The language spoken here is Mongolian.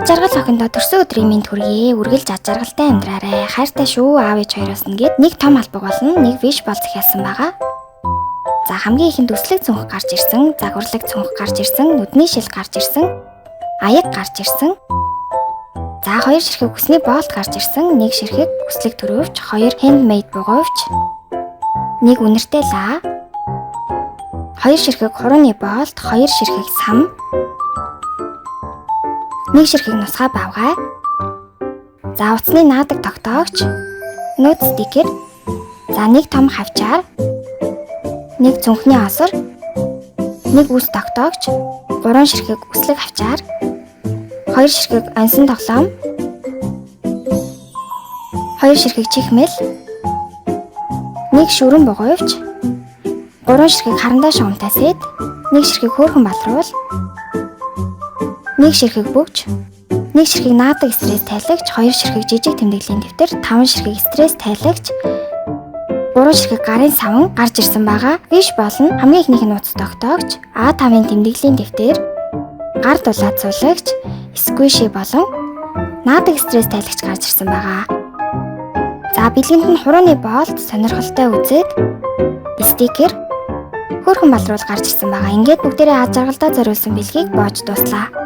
Аж аргал охиндоо төрсөн өдрийн мэнд хүргэе. Үргэлж аж аргалтай амьдраарай. Хайртай шүү аав ээж хоёроос нэгэд нэг том албаг болно, нэг виш бол захиалсан байгаа. За хамгийн ихэнд өслөг цүнх гарч ирсэн, загварлаг цүнх гарч ирсэн, нүдний шил гарч ирсэн, аяг гарч ирсэн. За хоёр ширхэг хүсний боолт гарч ирсэн, нэг ширхэг хүслэг төрөвч, хоёр handmade бугуйвч, нэг үнэртэй лаа, хоёр ширхэг хурууны боолт, хоёр ширхэг сам, нэг ширхэг нусгаа бавгай. За утасны наадаг тогтоогч, нүүд стикер. За нэг том хавчаар, нэг цүнхний осор, нэг үс тогтоогч, 3 ширхэг үслэг хавчаар, 2 ширхэг онсон тоглоом, 2 ширхэг чихмэл, нэг шүрэн бугуйвч, 3 ширхэг харандаа шугамтай сет, нэг ширхэг хөөрхөн балруул, нэг ширхэг бөгж, нэг ширхэг наадаг стресс тайлагч, 2 ширхэг жижиг тэмдэглэлийн дэвтэр, 5 ширхэг стресс тайлагч, 3 ширхэг гарын саван гарч ирсэн байгаа. Виш болон хамгийн ихнийх нь утас тогтоогч, А5-ын тэмдэглэлийн дэвтэр, гар дулаад суулагч, сквиши болон наадаг стресс тайлагч гарч ирсэн байгаа. За бэлгэнд нь хурууны боолт, сонирхолтой үзэд, стикер, хөөрхөн балруул гарч ирсэн байгаа. Ингээд бүгдээрээ аж аргалдаа зориулсан бэлгийг боож дуслаа.